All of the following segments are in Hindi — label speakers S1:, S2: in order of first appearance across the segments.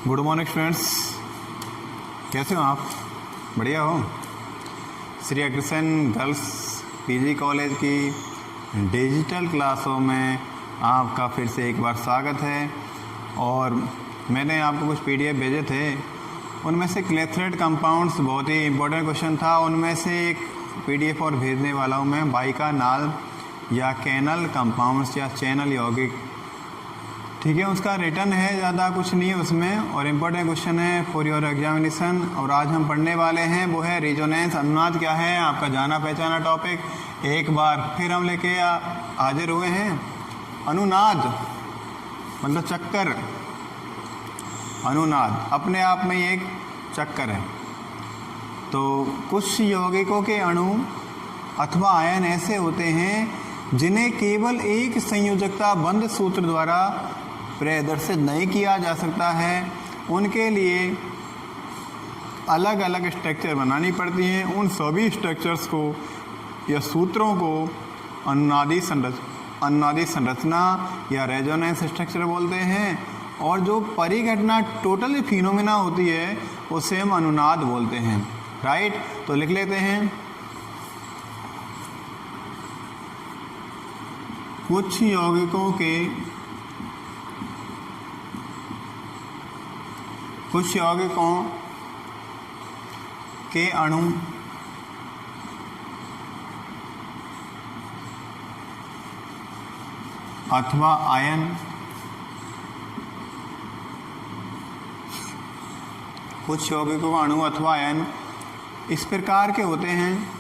S1: गुड मॉर्निंग स्टूडेंट्स, कैसे हो आप? बढ़िया हो? Shri Agrasen girls PG college की डिजिटल क्लासों में आपका फिर से एक बार स्वागत है। और मैंने आपको कुछ पीडीएफ भेजे थे, उनमें से क्लेथरेट कंपाउंड्स बहुत ही इंपॉर्टेंट क्वेश्चन था। उनमें से एक पीडीएफ और भेजने वाला हूँ मैं, बाइकानाल या कैनल कंपाउंड्स या चैनल यौगिक। ठीक है, उसका रिटर्न है, ज़्यादा कुछ नहीं है उसमें, और इम्पोर्टेंट क्वेश्चन है फॉर योर एग्जामिनेशन। और आज हम पढ़ने वाले हैं वो है रेजोनेंस। अनुनाद क्या है, आपका जाना पहचाना टॉपिक। एक बार फिर हम लेके हाजिर हुए हैं। अनुनाद मतलब चक्कर। अनुनाद अपने आप में एक चक्कर है। तो कुछ यौगिकों के अणु अथवा आयन ऐसे होते हैं जिन्हें केवल एक संयोजकता बंद सूत्र द्वारा प्रदर्शित नहीं किया जा सकता है। उनके लिए अलग अलग स्ट्रक्चर बनानी पड़ती हैं। उन सभी स्ट्रक्चर्स को या सूत्रों को अनुनादी संरचना या रेजोनेंस स्ट्रक्चर बोलते हैं। और जो परिघटना टोटल फिनोमेना होती है उसे हम अनुनाद बोलते हैं। राइट, तो लिख लेते हैं। कुछ यौगिकों के अणु अथवा आयन कुछ यौगिकों का अणु अथवा आयन इस प्रकार के होते हैं।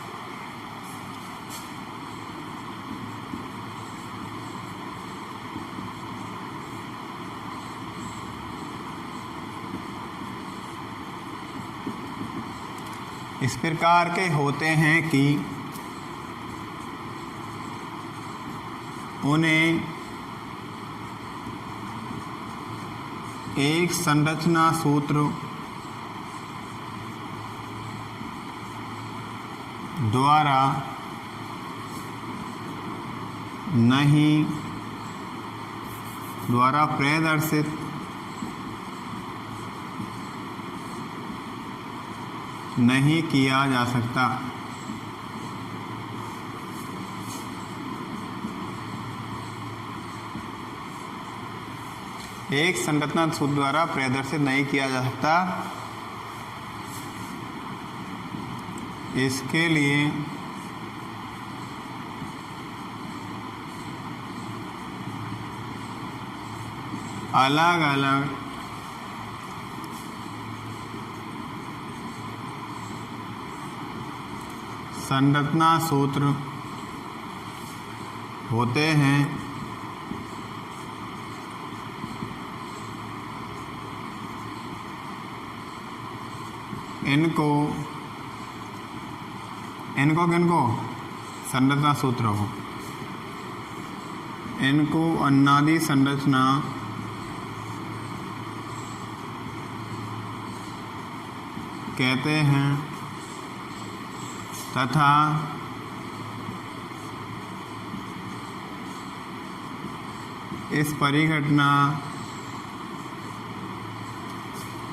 S1: इस प्रकार के होते हैं कि उन्हें एक संरचना सूत्र द्वारा प्रदर्शित नहीं किया जा सकता। एक संरचना सूत्र द्वारा प्रदर्शित नहीं किया जा सकता। इसके लिए अलग अलग संरचना सूत्र होते हैं। इनको किनको संरचना सूत्र हो, इनको अनुनादी संरचना कहते हैं तथा इस परिघटना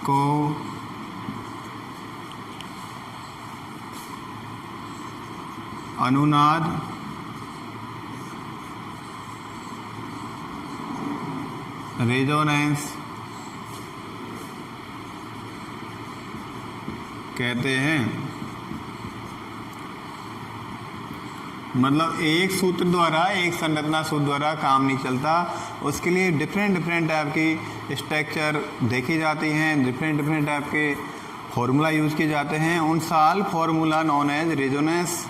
S1: को अनुनाद रेजोनेंस कहते हैं। मतलब एक सूत्र द्वारा, एक संरचना सूत्र द्वारा काम नहीं चलता। उसके लिए डिफरेंट टाइप की स्ट्रक्चर देखी जाती हैं, डिफरेंट टाइप के फॉर्मूला यूज किए जाते हैं। उन साल formula non as resonance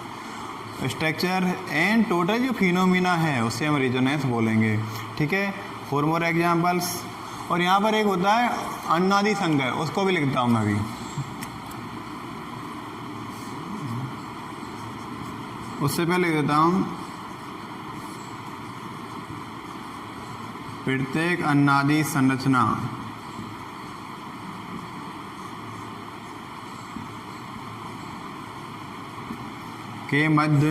S1: structure and total जो फिनोमिना है उसे हम रेजोनेंस बोलेंगे। ठीक है, 4 मोर एग्जाम्पल्स। और यहाँ पर एक होता है अनुनादी संकर, उसको भी लिखता हूँ मैं अभी। उससे पहले लिख देता हूँ प्रत्येक अनुनादी संरचना के मध्य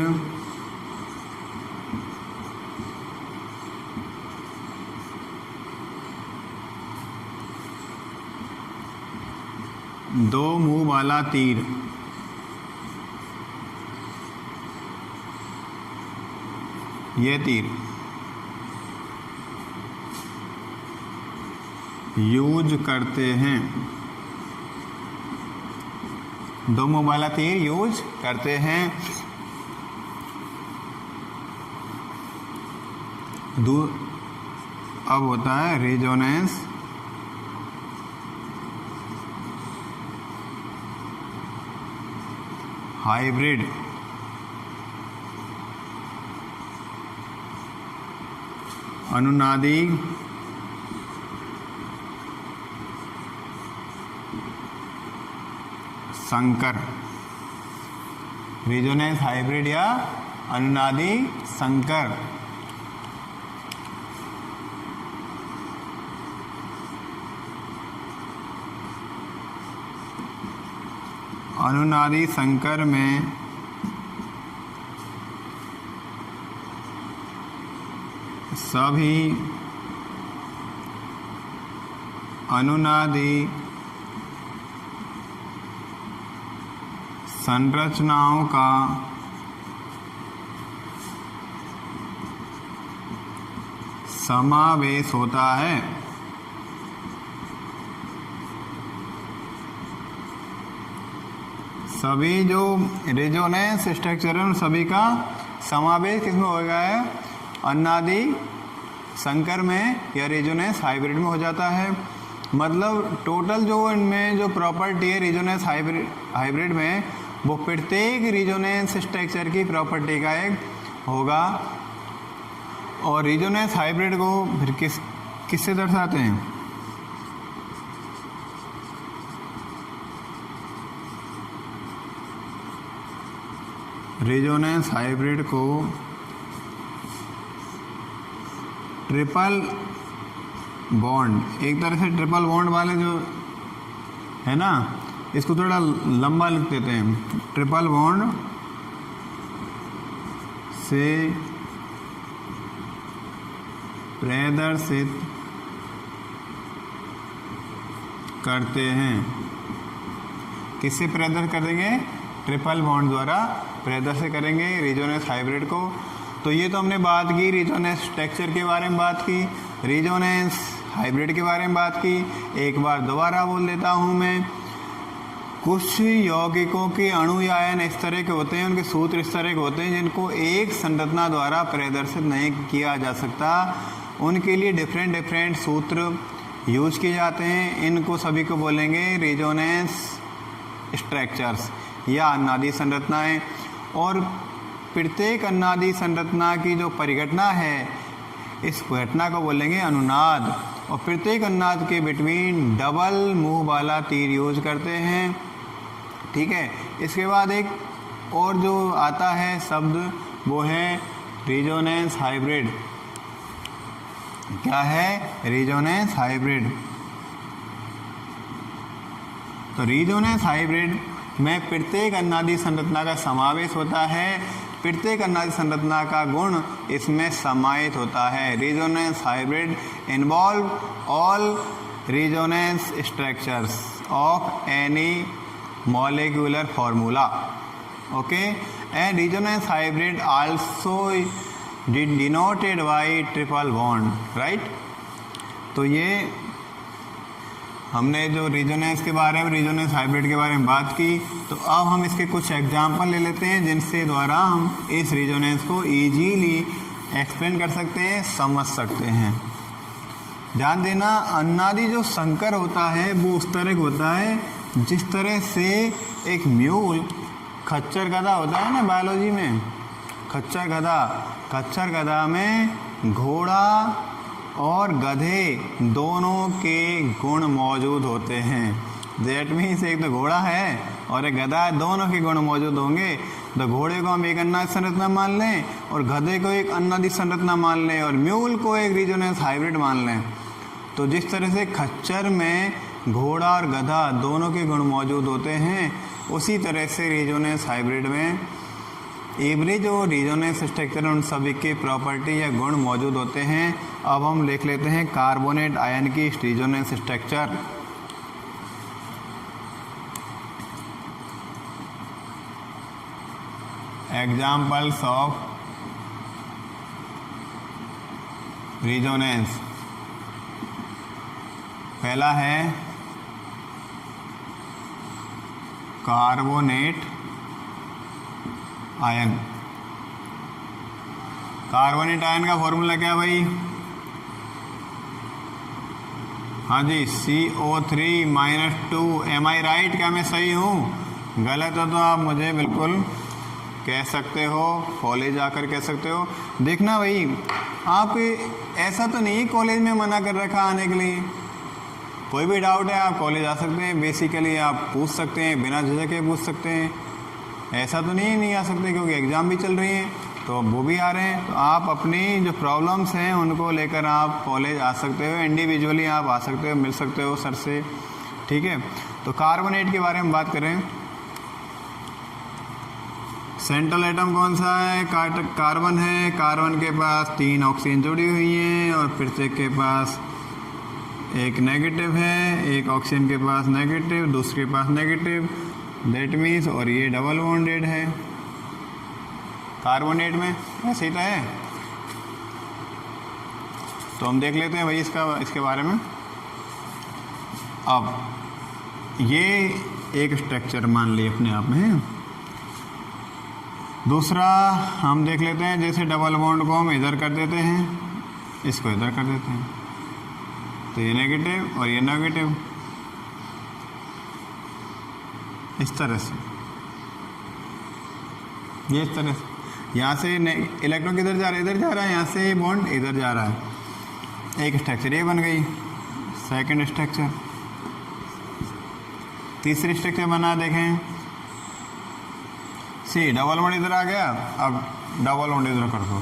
S1: दो मुंह वाला तीर, ये तीर यूज करते हैं, दो मुंह वाला तीर यूज करते हैं। अब होता है रेजोनेंस हाइब्रिड, अनुनादी संकर, रेजोनेंस हाइब्रिड या अनुनादी संकर। अनुनादी संकर में सभी अनुनादी संरचनाओं का समावेश होता है। सभी जो रेजोनेंस स्ट्रक्चर है उन सभी का समावेश किसमें हो गया है? अनुनादी संकर में या रेजोनेंस हाइब्रिड में हो जाता है। मतलब टोटल जो इनमें जो प्रॉपर्टी है रेजोनेंस हाइब्रिड में, वो प्रत्येक रेजोनेंस स्ट्रक्चर की प्रॉपर्टी का एक होगा। और रेजोनेंस हाइब्रिड को फिर किससे दर्शाते हैं? रेजोनेंस हाइब्रिड को ट्रिपल बॉन्ड, एक तरह से ट्रिपल बॉन्ड वाले जो है ना, इसको थोड़ा लंबा लिख देते हैं। ट्रिपल बॉन्ड से प्रदर्शित करते हैं। किससे प्रदर्शित करेंगे? ट्रिपल बॉन्ड द्वारा प्रदर्शित करेंगे रेजोनेंस हाइब्रिड को। तो ये तो हमने बात की रेजोनेंस स्ट्रक्चर के बारे में, बात की रेजोनेंस हाइब्रिड के बारे में बात की। एक बार दोबारा बोल देता हूँ मैं, कुछ यौगिकों के अणु या आयन इस तरह के होते हैं, उनके सूत्र इस तरह के होते हैं जिनको एक संरचना द्वारा प्रदर्शित नहीं किया जा सकता। उनके लिए डिफरेंट सूत्र यूज किए जाते हैं। इनको सभी को बोलेंगे रेजोनेंस स्ट्रक्चर्स या अनुनादी संरचनाएं। और प्रत्येक अनुनादी संरचना की जो परिघटना है, इस घटना को बोलेंगे अनुनाद। और प्रत्येक अनुनाद के बिटवीन डबल मुंह वाला तीर यूज करते हैं। ठीक है, इसके बाद एक और जो आता है शब्द, वो है रेजोनेंस हाइब्रिड। क्या है? Resonance hybrid. तो रेजोनेंस हाइब्रिड में प्रत्येक अनुनादी संरचना का समावेश होता है, प्रत्येक अनुनादी संरचना का गुण इसमें समाहित होता है। Resonance hybrid involve all resonance structures of any molecular formula, okay, and resonance hybrid also denoted by triple bond, right? तो ये हमने जो रेजोनेंस के बारे में, रेजोनेंस हाइब्रिड के बारे में बात की। तो अब हम इसके कुछ एग्जाम्पल ले लेते हैं जिनसे द्वारा हम इस रेजोनेंस को इजीली एक्सप्लेन कर सकते हैं, समझ सकते हैं। ध्यान देना, अनुनादी जो संकर होता है वो उस तरह का होता है जिस तरह से एक म्यूल, खच्चर गधा होता है ना बायोलॉजी में, खच्चर गधा में घोड़ा और गधे दोनों के गुण मौजूद होते हैं। दैट मीन्स एक तो घोड़ा है और एक गधा है, दोनों के गुण मौजूद होंगे। तो घोड़े को हम एक अनुनादी संरचना मान लें और गधे को एक अनुनादी संरचना मान लें और म्यूल को एक रेजोनेंस हाइब्रिड मान लें। तो जिस तरह से खच्चर में घोड़ा और गधा दोनों के गुण मौजूद होते हैं, उसी तरह से रेजोनेंस हाइब्रिड में एवरेज और रेजोनेंस स्ट्रक्चर उन सभी के प्रॉपर्टी या गुण मौजूद होते हैं। अब हम लिख लेते हैं कार्बोनेट आयन की resonance structure. Examples of resonance. पहला है कार्बोनेट आयन। कार्बोनेट आयन का फॉर्मूला क्या भाई? हाँ जी, CO3-2। एम आई राइट? क्या मैं सही हूँ? गलत हो तो आप मुझे बिल्कुल कह सकते हो, कॉलेज आकर कह सकते हो। देखना भाई, आप ऐसा तो नहीं कॉलेज में मना कर रखा आने के लिए। कोई भी डाउट है आप कॉलेज आ सकते हैं, बेसिकली आप पूछ सकते हैं, बिना झिझक के पूछ सकते हैं। ऐसा तो नहीं आ सकते, क्योंकि एग्ज़ाम भी चल रही हैं, तो वो भी आ रहे हैं। तो आप अपनी जो प्रॉब्लम्स हैं उनको लेकर आप कॉलेज आ सकते हो, इंडिविजुअली आप आ सकते हो, मिल सकते हो सर से, ठीक है। तो कार्बोनेट के बारे में बात करें, सेंट्रल एटम कौन सा है? कार्बन है। कार्बन के पास 3 ऑक्सीजन जुड़ी हुई हैं और प्रत्येक के पास एक नेगेटिव है, एक ऑक्सीजन के पास नेगेटिव, दूसरे के पास नेगेटिव, दैट मीन्स, और ये डबल बॉन्डेड है कार्बोनेट में, ऐसे ही तो है। तो हम देख लेते हैं भाई इसके बारे में। अब ये एक स्ट्रक्चर मान लिए अपने आप में है। दूसरा हम देख लेते हैं, जैसे डबल बॉन्ड को हम इधर कर देते हैं, इसको इधर कर देते हैं, तो ये नेगेटिव और ये नेगेटिव, इस तरह से, ये इस तरह से। यहाँ से इलेक्ट्रॉन किधर जा रहा है? इधर जा रहा है। यहाँ से बॉन्ड इधर जा रहा है। एक स्ट्रक्चर ये बन गई। सेकंड स्ट्रक्चर, तीसरी स्ट्रक्चर बना, देखें, सी डबल बॉन्ड इधर आ गया। अब डबल बॉन्ड इधर कर दो,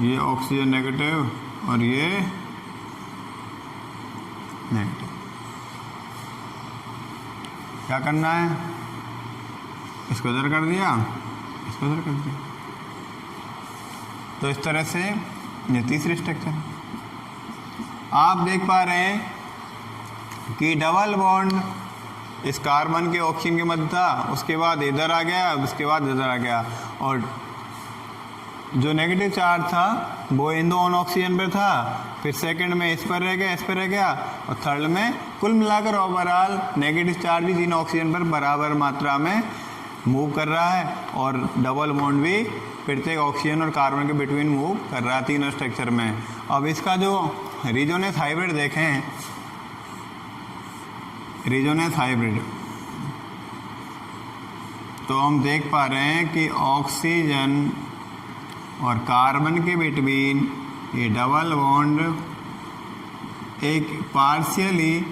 S1: ये ऑक्सीजन नेगेटिव और ये नेगेटिव। क्या करना है? इसको इधर कर दिया, इसको इधर कर दिया। तो इस तरह से ये तीसरी स्ट्रक्चर। आप देख पा रहे हैं कि डबल बॉन्ड इस कार्बन के ऑक्सीजन के मध्य था, उसके बाद इधर आ गया, उसके बाद इधर आ गया, और जो नेगेटिव चार्ज था वो इन दोनों ऑक्सीजन पर था, फिर सेकंड में इस पर रह गया, इस पर रह गया, और थर्ड में कुल मिलाकर ओवरऑल नेगेटिव चार्ज भी तीनों ऑक्सीजन पर बराबर मात्रा में मूव कर रहा है, और डबल बॉन्ड भी प्रत्येक ऑक्सीजन और कार्बन के बिटवीन मूव कर रहा है तीनों स्ट्रक्चर में। अब इसका जो रिजोनेंस हाइब्रिड देखें, रिजोनेंस हाइब्रिड, तो हम देख पा रहे हैं कि ऑक्सीजन और कार्बन के बिटवीन ये डबल बॉन्ड एक पार्शियली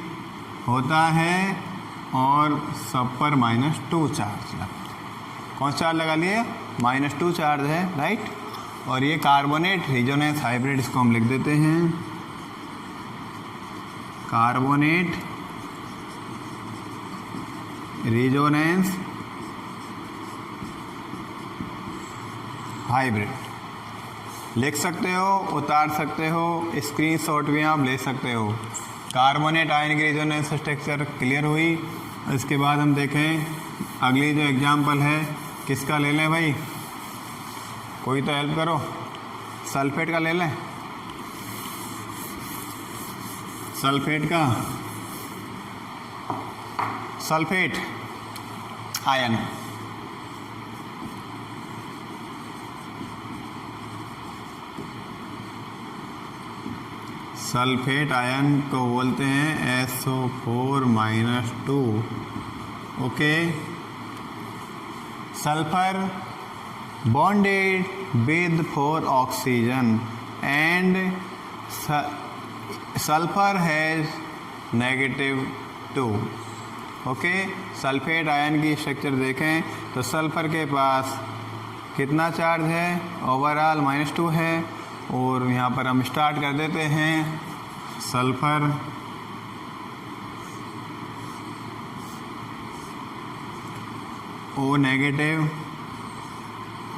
S1: होता है और सब पर -2 चार्ज लगता है। कौन सा चार्ज लगा लिए? -2 चार्ज है, राइट। और ये कार्बोनेट रिजोनेंस हाइब्रिड, इसको हम लिख देते हैं कार्बोनेट रिजोनेंस हाइब्रिड। लिख सकते हो, उतार सकते हो, स्क्रीनशॉट भी आप ले सकते हो। कार्बोनेट आयन की रिजोनेंस स्ट्रक्चर क्लियर हुई। इसके बाद हम देखें अगली जो एग्जांपल है, किसका ले लें भाई? कोई तो हेल्प करो, सल्फेट का ले लें। सल्फेट का, सल्फेट आयन, सल्फेट आयन को बोलते हैं SO4-2। Okay, sulphur bonded with 4 oxygen and sulphur has -2। Okay, sulphate ion की स्ट्रक्चर देखें तो सल्फर के पास कितना चार्ज है? ओवरऑल -2 है। और यहाँ पर हम स्टार्ट कर देते हैं sulphur O negative,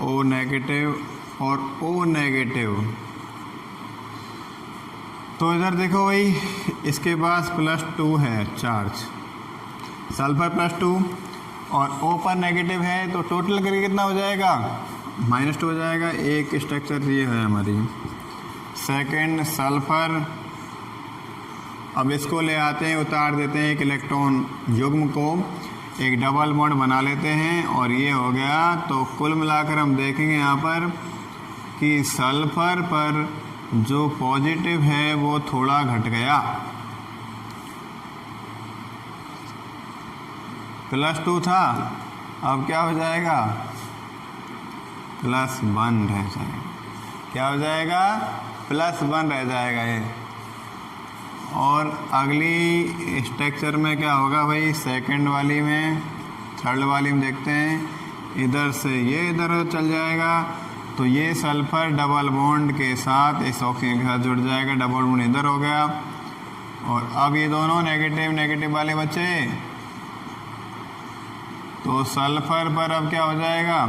S1: O negative और O नेगेटिव। तो इधर देखो भाई, इसके पास +2 है चार्ज, सल्फर +2, और O पर नेगेटिव है तो टोटल करके कितना हो जाएगा, -2 हो जाएगा। एक स्ट्रक्चर ये है हमारी। सेकंड सल्फर, अब इसको ले आते हैं, उतार देते हैं एक इलेक्ट्रॉन युग्म को, एक डबल बॉन्ड बना लेते हैं और ये हो गया। तो कुल मिलाकर हम देखेंगे यहाँ पर कि सल्फर पर जो पॉजिटिव है वो थोड़ा घट गया, +2 था, अब क्या हो जाएगा, +1 रह जाएगा। क्या हो जाएगा, +1 रह जाएगा ये। और अगली स्ट्रक्चर में क्या होगा भाई, सेकंड वाली में, थर्ड वाली में देखते हैं। इधर से ये इधर चल जाएगा तो ये सल्फर डबल बॉन्ड के साथ इस ऑक्सीजन के साथ जुड़ जाएगा, डबल बॉन्ड इधर हो गया। और अब ये दोनों नेगेटिव नेगेटिव वाले बच्चे, तो सल्फर पर अब क्या हो जाएगा,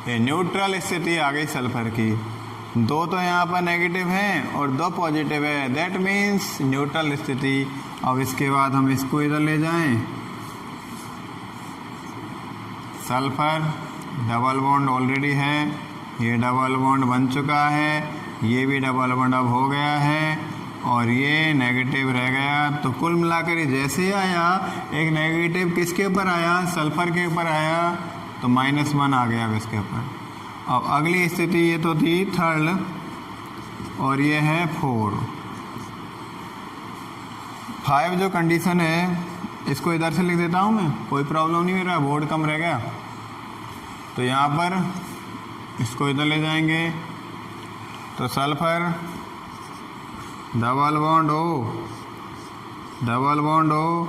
S1: ये न्यूट्रल स्थिति आ गई सल्फर की। 2 तो यहाँ पर नेगेटिव हैं और 2 पॉजिटिव है, दैट मीन्स न्यूट्रल स्थिति। अब इसके बाद हम इसको इधर ले जाएं, सल्फर डबल बॉन्ड ऑलरेडी है, ये डबल बॉन्ड बन चुका है, ये भी डबल बॉन्ड अब हो गया है और ये नेगेटिव रह गया। तो कुल मिलाकर ये जैसे ही आया, एक नेगेटिव किसके ऊपर आया, सल्फर के ऊपर आया, तो -1 आ गया अब इसके ऊपर। अब अगली स्थिति ये तो थी थर्ड और ये है 4। 5 जो कंडीशन है इसको इधर से लिख देता हूँ मैं, कोई प्रॉब्लम नहीं हो रहा, बोर्ड कम रह गया। तो यहाँ पर इसको इधर ले जाएंगे तो sulphur double bond O, double bond O,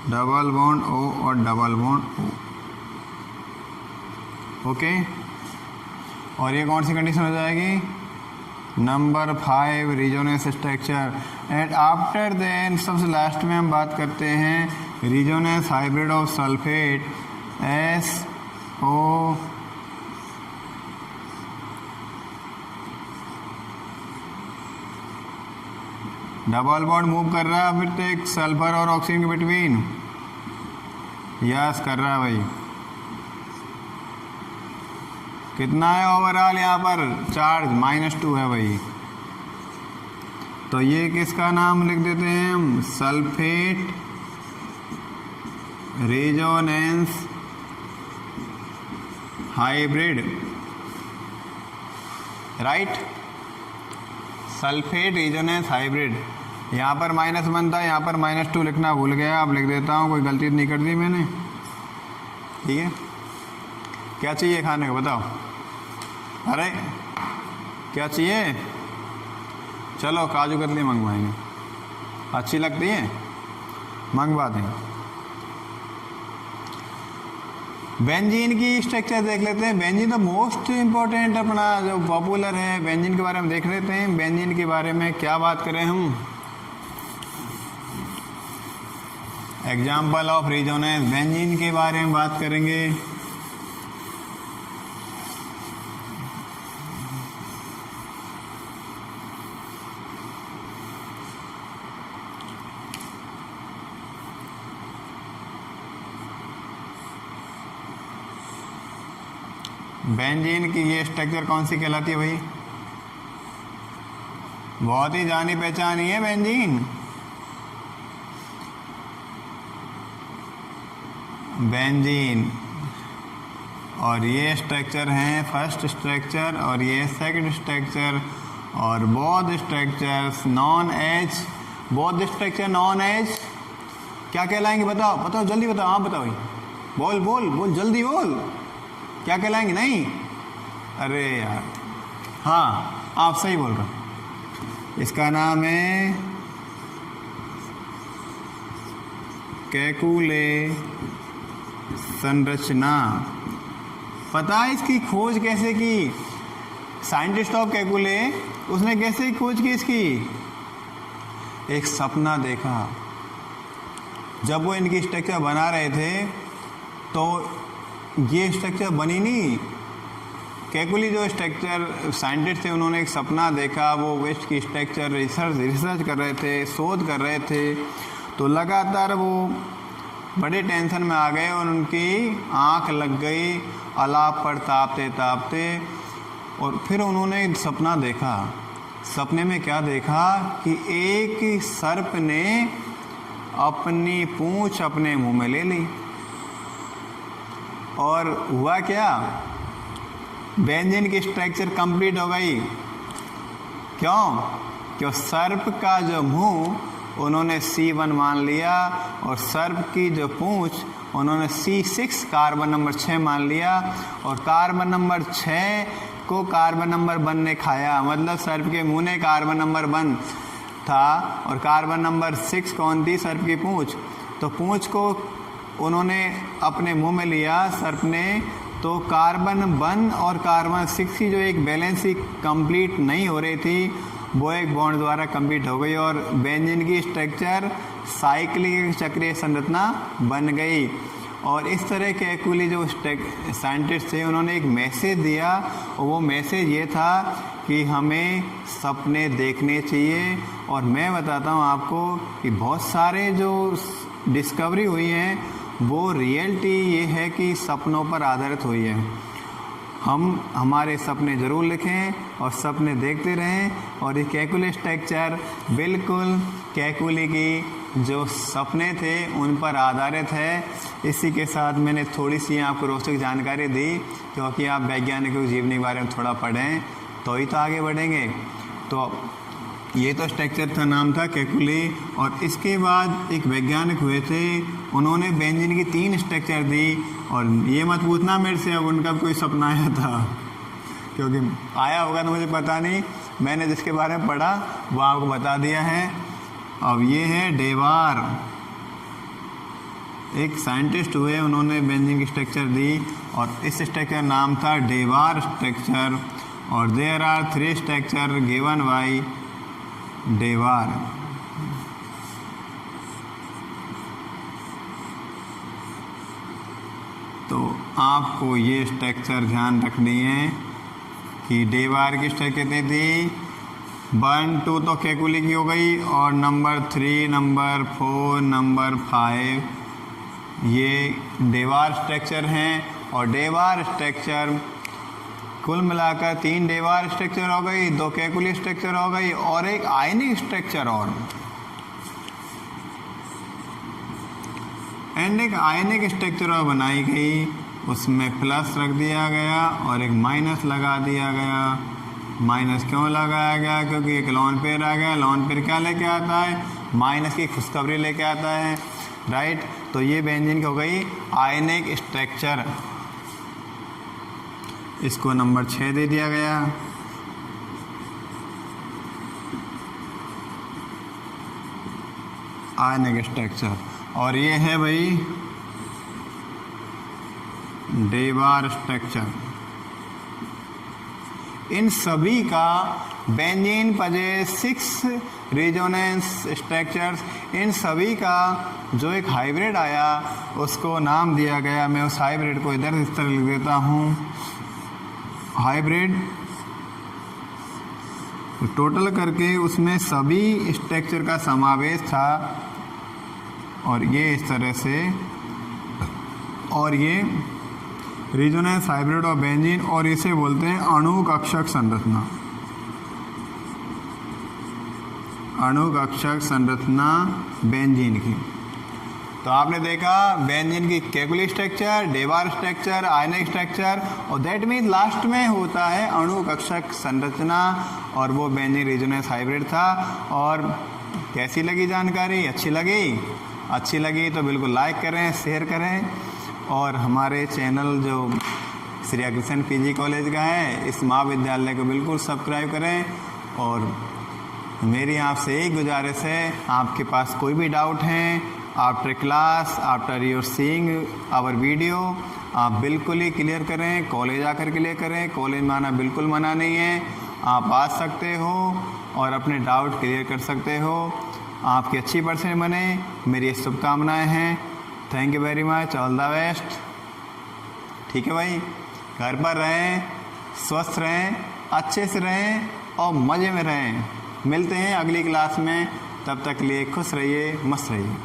S1: double bond O और डबल बॉन्ड O। ओके, और ये कौन सी कंडीशन हो जाएगी, number 5 resonance structure. And after then सबसे लास्ट में हम बात करते हैं resonance hybrid of sulphate SO double bond move कर रहा है फिर तो एक सल्फर और ऑक्सीजन के बिटवीन, यस कर रहा है भाई। कितना है ओवरऑल यहाँ पर चार्ज, -2 है भाई। तो ये किसका नाम लिख देते हैं हम, sulphate resonance hybrid, right, sulphate resonance hybrid. यहाँ पर -1 था, यहाँ पर -2 लिखना भूल गया, अब लिख देता हूँ, कोई गलती नहीं कर दी मैंने। ठीक है, क्या चाहिए खाने को बताओ, अरे क्या चाहिए, चलो काजू कतली मंगवाएंगे, अच्छी लगती है मंगवा देंगे। बेंजीन की स्ट्रक्चर देख लेते हैं। बेंजीन तो मोस्ट इम्पोर्टेंट अपना जो पॉपुलर है, बेंजीन के बारे में देख लेते हैं। बेंजीन के बारे में क्या बात करें हम, एग्जाम्पल ऑफ रिजोनेंस, बेंजीन के बारे में बात करेंगे। बेंजीन की ये स्ट्रक्चर कौन सी कहलाती है भाई, बहुत ही जानी पहचानी है बेंजीन। बेंजीन और ये स्ट्रक्चर हैं फर्स्ट स्ट्रक्चर और ये सेकंड स्ट्रक्चर, और both structures non H, both structure non H क्या कहलाएंगे, बताओ बताओ जल्दी बताओ, हाँ बताओ भाई, बोल बोल बोल जल्दी बोल, क्या कहलाएंगे, नहीं अरे यार, हाँ आप सही बोल रहे हो, इसका नाम है केकुले संरचना। पता है इसकी खोज कैसे की, साइंटिस्ट ऑफ केकुले, उसने कैसे खोज की इसकी, एक सपना देखा। जब वो इनकी स्ट्रक्चर बना रहे थे तो ये स्ट्रक्चर बनी नहीं, केकुली जो स्ट्रक्चर साइंटिस्ट थे उन्होंने एक सपना देखा, वो वेस्ट की स्ट्रक्चर रिसर्च कर रहे थे, शोध कर रहे थे। तो लगातार वो बड़े टेंशन में आ गए और उनकी आंख लग गई अलाप पर तापते तापते। और फिर उन्होंने सपना देखा। सपने में क्या देखा कि एक सर्प ने अपनी पूंछ अपने मुंह में ले ली। और हुआ क्या, व्यंजन की स्ट्रक्चर कंप्लीट हो गई। क्यों? क्यों सर्प का जो मुंह उन्होंने C1 मान लिया और सर्प की जो पूंछ उन्होंने C6 कार्बन नंबर 6 मान लिया। और कार्बन नंबर 6 को कार्बन नंबर 1 ने खाया, मतलब सर्प के मुंह ने कार्बन नंबर 1 था और कार्बन नंबर 6 कौन थी? सर्प की पूंछ। तो पूंछ को उन्होंने अपने मुंह में लिया सर्प ने, तो कार्बन 1 और कार्बन 6 की जो एक बैलेंस ही कंप्लीट नहीं हो रही थी वो एक बॉन्ड द्वारा कंप्लीट हो गई और बेंजीन की स्ट्रक्चर साइक्लिक चक्रीय संरचना बन गई। और इस तरह के एक्चुअली जो साइंटिस्ट थे उन्होंने एक मैसेज दिया और वो मैसेज ये था कि हमें सपने देखने चाहिए। और मैं बताता हूँ आपको कि बहुत सारे जो डिस्कवरी हुई हैं वो रियलिटी ये है कि सपनों पर आधारित हुई है। हम हमारे सपने ज़रूर लिखें और सपने देखते रहें। और ये कैकुली स्ट्रक्चर बिल्कुल कैकुली की जो सपने थे उन पर आधारित है। इसी के साथ मैंने थोड़ी सी आपको रोचक जानकारी दी, क्योंकि आप वैज्ञानिकों जीवन के बारे में थोड़ा पढ़ें तो ही तो आगे बढ़ेंगे। तो ये तो स्ट्रक्चर का नाम था कैकुली। और इसके बाद एक वैज्ञानिक हुए थे, उन्होंने बेंजीन की 3 स्ट्रक्चर दी। और ये मत पूछना मेरे से अब उनका कोई सपना आया था, क्योंकि आया होगा तो मुझे पता नहीं, मैंने जिसके बारे में पढ़ा वो आपको बता दिया है। अब ये है डेवार, एक साइंटिस्ट हुए, उन्होंने बेंजीन की स्ट्रक्चर दी और इस स्ट्रक्चर नाम था डेवार स्ट्रक्चर। और there are 3 structure given by Dewar. तो आपको ये स्ट्रक्चर ध्यान रखनी है कि डेवार की स्ट्रक्चर कितनी थी? 1, 2 तो कैकुली की हो गई और नंबर 3, नंबर 4, नंबर 5 ये डेवार स्ट्रक्चर हैं। और डेवार स्ट्रक्चर कुल मिलाकर 3 डेवार स्ट्रक्चर हो गई, 2 कैकुली स्ट्रक्चर हो गई और एक आयनिक स्ट्रक्चर और एक आयनिक स्ट्रक्चर और बनाई गई। उसमें प्लस रख दिया गया और एक माइनस लगा दिया गया। माइनस क्यों लगाया गया? क्योंकि एक लॉन पेयर आ गया। लॉन पेयर क्या लेके आता है? माइनस की खुशखबरी लेके आता है, राइट। तो ये बेंजीन की हो गई आयनिक स्ट्रक्चर। इसको नंबर 6 दे दिया गया। आयनिक स्ट्रक्चर। और ये है भाई डेवार स्ट्रक्चर। इन सभी का बेंजीन पजेस 6 रेजोनेंस स्ट्रक्चर्स। इन सभी का जो एक हाइब्रिड आया उसको नाम दिया गया, मैं उस हाइब्रिड को इधर इस तरह लिख देता हूँ, हाइब्रिड। टोटल करके उसमें सभी स्ट्रक्चर का समावेश था और ये इस तरह से। और ये रेजोनेंस हाइब्रिड ऑफ बेंजीन, और इसे बोलते हैं अणु कक्षक संरचना। अणु कक्षक संरचना बेंजीन की। तो आपने देखा बेंजीन की कैकुली स्ट्रक्चर, डेवार स्ट्रक्चर, आयनिक स्ट्रक्चर, और दैट मीन लास्ट में होता है अणु कक्षक संरचना। और वो बेंजीन रेजोनेंस हाइब्रिड था। और कैसी लगी जानकारी? अच्छी लगी? अच्छी लगी तो बिल्कुल लाइक करें, शेयर करें। और हमारे चैनल जो श्री अग्रसेन पीजी कॉलेज का है, इस महाविद्यालय को बिल्कुल सब्सक्राइब करें। और मेरी आपसे एक गुजारिश है, आपके पास कोई भी डाउट है after class, after your seeing our video, आप बिल्कुल ही क्लियर करें। कॉलेज आकर क्लियर करें, कॉलेज में आना बिल्कुल मना नहीं है। आप आ सकते हो और अपने डाउट क्लियर कर सकते हो। आपकी अच्छी परसेंट बने, मेरी शुभकामनाएं हैं। Thank you very much, all the best. ठीक है भाई, घर पर रहें, स्वस्थ रहें, अच्छे से रहें और मज़े में रहें। मिलते हैं अगली क्लास में, तब तक लिए खुश रहिए, मस्त रहिए।